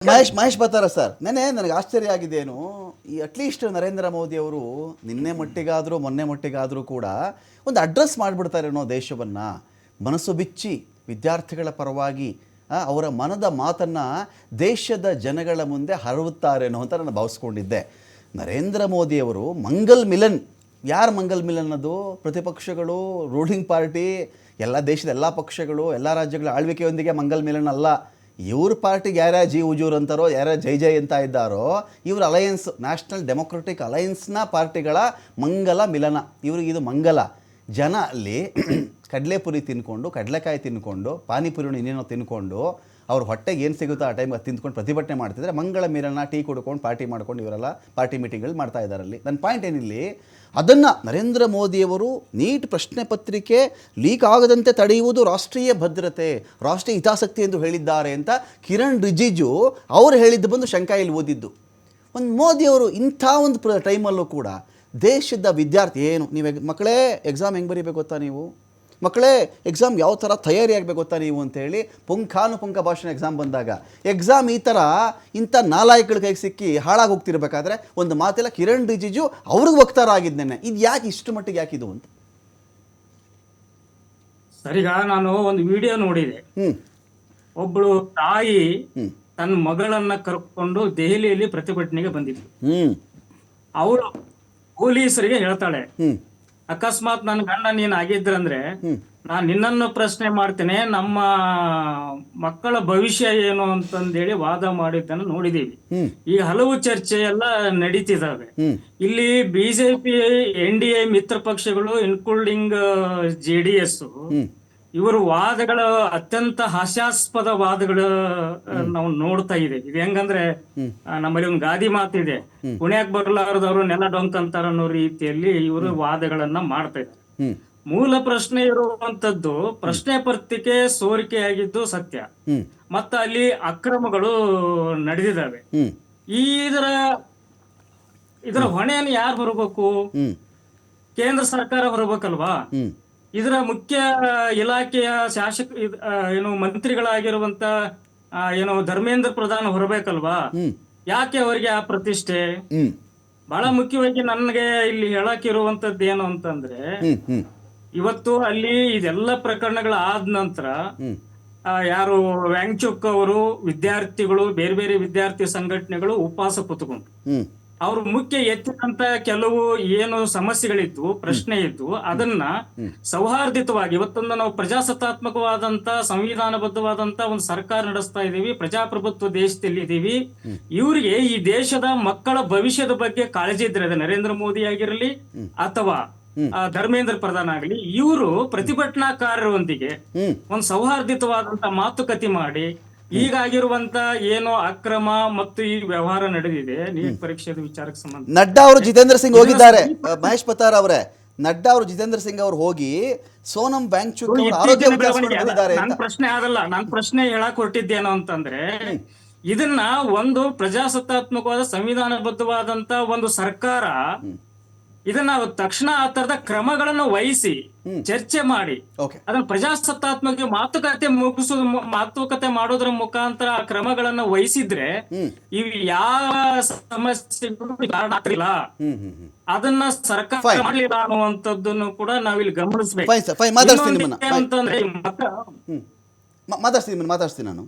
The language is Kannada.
ಮಹೇಶ್ ಬತ್ತಾರ ಸರ್, ನನಗೆ ಆಶ್ಚರ್ಯ ಆಗಿದ್ದೇನು, ಈ ಅಟ್ಲೀಸ್ಟ್ ನರೇಂದ್ರ ಮೋದಿ ಅವರು ನಿನ್ನೆ ಮಟ್ಟಿಗಾದರೂ ಮೊನ್ನೆ ಮಟ್ಟಿಗಾದರೂ ಕೂಡ ಒಂದು ಅಡ್ರೆಸ್ ಮಾಡಿಬಿಡ್ತಾರೇನೋ ದೇಶವನ್ನು, ಮನಸ್ಸು ಬಿಚ್ಚಿ ವಿದ್ಯಾರ್ಥಿಗಳ ಪರವಾಗಿ ಅವರ ಮನದ ಮಾತನ್ನು ದೇಶದ ಜನಗಳ ಮುಂದೆ ಹರವುತ್ತಾರೇನೋ ಅಂತ ನಾನು ಭಾವಿಸ್ಕೊಂಡಿದ್ದೆ. ನರೇಂದ್ರ ಮೋದಿಯವರು ಮಂಗಲ್ ಮಿಲನ್, ಯಾರು ಮಂಗಲ್ ಮಿಲನ್? ಅದು ಪ್ರತಿಪಕ್ಷಗಳು, ರೂಲಿಂಗ್ ಪಾರ್ಟಿ, ಎಲ್ಲ ದೇಶದ ಎಲ್ಲ ಪಕ್ಷಗಳು, ಎಲ್ಲ ರಾಜ್ಯಗಳ ಆಳ್ವಿಕೆಯೊಂದಿಗೆ ಮಂಗಲ್ ಮಿಲನ್ ಅಲ್ಲ. ಇವ್ರ ಪಾರ್ಟಿಗೆ ಯಾರ್ಯಾರ ಜಿ ಹುಜೂರ್ ಅಂತಾರೋ, ಯಾರ್ಯಾರ ಜೈ ಜೈ ಅಂತ ಇದ್ದಾರೋ, ಇವ್ರ ಅಲಯನ್ಸ್, ನ್ಯಾಷನಲ್ ಡೆಮೊಕ್ರೆಟಿಕ್ ಅಲಯನ್ಸ್ನ ಪಾರ್ಟಿಗಳ ಮಂಗಲ ಮಿಲನ. ಇವ್ರಿಗೆ ಇದು ಮಂಗಲ. ಜನ ಅಲ್ಲಿ ಕಡಲೆಪುರಿ ತಿನ್ಕೊಂಡು, ಕಡಲೆಕಾಯಿ ತಿನ್ಕೊಂಡು, ಪಾನಿಪುರಿನ ಇನ್ನೇನೋ ತಿನ್ಕೊಂಡು, ಅವ್ರ ಹೊಟ್ಟೆಗೆ ಏನು ಸಿಗುತ್ತೋ ಆ ಟೈಮ್ ತಿಂದ್ಕೊಂಡು ಪ್ರತಿಭಟನೆ ಮಾಡ್ತಿದ್ರೆ, ಮಂಗಳ ಮಿಲನ, ಟೀ ಕುಡ್ಕೊಂಡು ಪಾರ್ಟಿ ಮಾಡ್ಕೊಂಡು ಇವರೆಲ್ಲ ಪಾರ್ಟಿ ಮೀಟಿಂಗ್ಗಳು ಮಾಡ್ತಾ ಇದ್ದಾರಲ್ಲಿ. ನನ್ನ ಪಾಯಿಂಟ್ ಏನಿಲ್ಲಿ, ಅದನ್ನು ನರೇಂದ್ರ ಮೋದಿಯವರು ನೀಟ್ ಪ್ರಶ್ನೆ ಪತ್ರಿಕೆ ಲೀಕ್ ಆಗದಂತೆ ತಡೆಯುವುದು ರಾಷ್ಟ್ರೀಯ ಭದ್ರತೆ, ರಾಷ್ಟ್ರೀಯ ಹಿತಾಸಕ್ತಿ ಎಂದು ಹೇಳಿದ್ದಾರೆ ಅಂತ ಕಿರಣ್ ರಿಜಿಜು ಅವರು ಹೇಳಿದ್ದು ಬಂದು ಶಂಕಾಯಲ್ಲಿ ಓದಿದ್ದು. ಒಂದು ಮೋದಿಯವರು ಇಂಥ ಒಂದು ಟೈಮಲ್ಲೂ ಕೂಡ ದೇಶದ ವಿದ್ಯಾರ್ಥಿ ಏನು, ನೀವು ಮಕ್ಕಳೇ ಎಕ್ಸಾಮ್ ಹೆಂಗೆ ಬರೀಬೇಕು ಗೊತ್ತಾ, ನೀವು ಮಕ್ಕಳೇ ಎಕ್ಸಾಮ್ ಯಾವ ಥರ ತಯಾರಿ ಆಗಬೇಕು ಗೊತ್ತಾ ನೀವು ಅಂತೇಳಿ ಪುಂಖಾನುಪುಂಖ ಭಾಷಣ ಎಕ್ಸಾಮ್ ಬಂದಾಗ, ಎಕ್ಸಾಮ್ ಈ ಥರ ಇಂಥ ನಾಲಾಯಕಗಳ ಕೈಗೆ ಸಿಕ್ಕಿ ಹಾಳಾಗಿ ಹೋಗ್ತಿರ್ಬೇಕಾದ್ರೆ ಒಂದು ಮಾತೆಲ್ಲ ಕಿರಣ್ ರಿಜಿಜು ಅವ್ರಿಗೆ ವಕ್ತಾರ ಆಗಿದ್ದೇನೆ. ಇದು ಯಾಕೆ ಇಷ್ಟು ಮಟ್ಟಿಗೆ ಯಾಕಿದು ಅಂತ ಸರಿಗ ನಾನು ಒಂದು ವಿಡಿಯೋ ನೋಡಿದೆ. ಒಬ್ಬಳು ತಾಯಿ ತನ್ನ ಮಗಳನ್ನ ಕರ್ಕೊಂಡು ದೆಹಲಿಯಲ್ಲಿ ಪ್ರತಿಭಟನೆಗೆ ಬಂದಿದ್ರು. ಅವರು ಪೊಲೀಸರಿಗೆ ಹೇಳ್ತಾಳೆ, ಅಕಸ್ಮಾತ್ ನನ್ನ ಗಂಡ ನೀನ್ ಆಗಿದ್ರಂದ್ರೆ ನಾನ್ ನಿನ್ನನ್ನು ಪ್ರಶ್ನೆ ಮಾಡ್ತೇನೆ, ನಮ್ಮ ಮಕ್ಕಳ ಭವಿಷ್ಯ ಏನು ಅಂತಂದೇಳಿ ವಾದ ಮಾಡಿದ್ದನ್ನು ನೋಡಿದೀವಿ. ಈಗ ಹಲವು ಚರ್ಚೆ ಎಲ್ಲ ನಡೀತಿದಾವೆ. ಇಲ್ಲಿ ಬಿಜೆಪಿ, NDA ಮಿತ್ರ ಪಕ್ಷಗಳು ಇನ್ಕ್ಲೂಡಿಂಗ್ JDS, ಇವರು ವಾದಗಳ ಅತ್ಯಂತ ಹಾಸ್ಯಾಸ್ಪದ ವಾದಗಳು ನಾವು ನೋಡ್ತಾ ಇದ್ದೇವೆ. ಇದು ಹೆಂಗಂದ್ರೆ, ನಮ್ಮಲ್ಲಿ ಒಂದು ಗಾದಿ ಮಾತಿದೆ, ಪುಣ್ಯಾಕ್ ಬರ್ಲಾರದವರು ನೆಲ ಡೊಂಕ್ ಅಂತಾರ ಅನ್ನೋ ರೀತಿಯಲ್ಲಿ ಇವರು ವಾದಗಳನ್ನ ಮಾಡ್ತಾ ಇದ್ದಾರೆ. ಮೂಲ ಪ್ರಶ್ನೆ ಇರುವಂತದ್ದು, ಪ್ರಶ್ನೆ ಪತ್ರಿಕೆ ಸೋರಿಕೆಯಾಗಿದ್ದು ಸತ್ಯ, ಮತ್ತ ಅಲ್ಲಿ ಅಕ್ರಮಗಳು ನಡೆದಿದ್ದಾವೆ. ಇದರ ಹೊಣೆಯನ್ನು ಯಾರು ಹೊರಬೇಕು? ಕೇಂದ್ರ ಸರ್ಕಾರ ಹೊರಬೇಕಲ್ವಾ? ಇದರ ಮುಖ್ಯ ಇಲಾಖೆಯ ಶಾಸಕ ಮಂತ್ರಿಗಳಾಗಿರುವಂತ ಧರ್ಮೇಂದ್ರ ಪ್ರಧಾನ್ ಹೊರಬೇಕಲ್ವಾ? ಯಾಕೆ ಅವರಿಗೆ ಆ ಪ್ರತಿಷ್ಠೆ? ಬಹಳ ಮುಖ್ಯವಾಗಿ ನನಗೆ ಇಲ್ಲಿ ಹೇಳಕ್ಕಿರುವಂತದ್ದು ಏನು ಅಂತಂದ್ರೆ, ಇವತ್ತು ಅಲ್ಲಿ ಇದೆಲ್ಲ ಪ್ರಕರಣಗಳ ಆದ ನಂತರ ಯಾರು ವ್ಯಾಂಗ್ಚುಕ್ ಅವರು, ವಿದ್ಯಾರ್ಥಿಗಳು, ಬೇರೆ ಬೇರೆ ವಿದ್ಯಾರ್ಥಿ ಸಂಘಟನೆಗಳು ಉಪವಾಸ ಕೂತ್ಕೊಂಡ್ರು. ಅವ್ರು ಮುಖ್ಯ ಎತ್ತಿದಂತ ಕೆಲವು ಏನು ಸಮಸ್ಯೆಗಳಿದ್ವು, ಪ್ರಶ್ನೆ ಇದ್ದು, ಅದನ್ನ ಸೌಹಾರ್ದಿತವಾಗಿ, ಇವತ್ತೊಂದು ನಾವು ಪ್ರಜಾಸತ್ತಾತ್ಮಕವಾದಂತ, ಸಂವಿಧಾನಬದ್ಧವಾದಂತ ಒಂದು ಸರ್ಕಾರ ನಡೆಸ್ತಾ ಇದೀವಿ, ಪ್ರಜಾಪ್ರಭುತ್ವ ದೇಶದಲ್ಲಿ ಇದೀವಿ. ಇವರಿಗೆ ಈ ದೇಶದ ಮಕ್ಕಳ ಭವಿಷ್ಯದ ಬಗ್ಗೆ ಕಾಳಜಿ ಇದ್ರೆ, ಅದು ನರೇಂದ್ರ ಮೋದಿ ಆಗಿರಲಿ ಅಥವಾ ಧರ್ಮೇಂದ್ರ ಪ್ರಧಾನ್ ಆಗಲಿ, ಇವರು ಪ್ರತಿಭಟನಾಕಾರರೊಂದಿಗೆ ಒಂದು ಸೌಹಾರ್ದಿತವಾದಂತ ಮಾತುಕತೆ ಮಾಡಿ, ಈಗಾಗಿರುವಂತ ಏನೋ ಅಕ್ರಮ ಮತ್ತು ಈ ವ್ಯವಹಾರ ನಡೆದಿದೆ ನೀಟ್ ಪರೀಕ್ಷೆದ ವಿಚಾರಕ್ಕೆ ಸಂಬಂಧ, ನಡ್ಡಾ ಅವರು ಜಿತೇಂದ್ರ ಸಿಂಗ್ ಹೋಗಿದ್ದಾರೆ. ಮಹೇಶ್ ಪತ್ತಾರ್ ಅವರೇ, ನಡ್ಡಾ ಅವರು ಜಿತೇಂದ್ರ ಸಿಂಗ್ ಅವರು ಹೋಗಿ ಸೋನಂ ವಾಂಗ್ಚುಕ್ ಆರೋಗ್ಯ ನನ್ನ ಪ್ರಶ್ನೆ ಆಗಲ್ಲ, ನಾನು ಪ್ರಶ್ನೆ ಹೇಳಕ್ ಹೊರಟಿದ್ದೇನು ಅಂತಂದ್ರೆ, ಇದನ್ನ ಒಂದು ಪ್ರಜಾಸತ್ತಾತ್ಮಕವಾದ ಸಂವಿಧಾನಬದ್ಧವಾದಂತ ಒಂದು ಸರ್ಕಾರ ಇದನ್ನ ತಕ್ಷಣ ಆ ತರದ ಕ್ರಮಗಳನ್ನು ವಹಿಸಿ ಚರ್ಚೆ ಮಾಡಿ ಅದನ್ನ ಪ್ರಜಾಸತ್ತಾತ್ಮಕ ಮಾತುಕತೆ ಮಾಡೋದ್ರ ಮುಖಾಂತರ ಆ ಕ್ರಮಗಳನ್ನ ವಹಿಸಿದ್ರೆ ಇವು ಯಾವ ಸಮಸ್ಯೆಗಳು ಕಾರಣ ಆಗ್ತಿಲ್ಲ. ಅದನ್ನ ಸರ್ಕಾರ ಮಾಡಲಿಲ್ಲ ಅನ್ನುವಂಥದ್ದನ್ನು ಕೂಡ ನಾವಿಲ್ಲಿ ಗಮನಿಸ್ಬೇಕು. ಮಾತಾಡ್ತೀನಿ ನಾನು.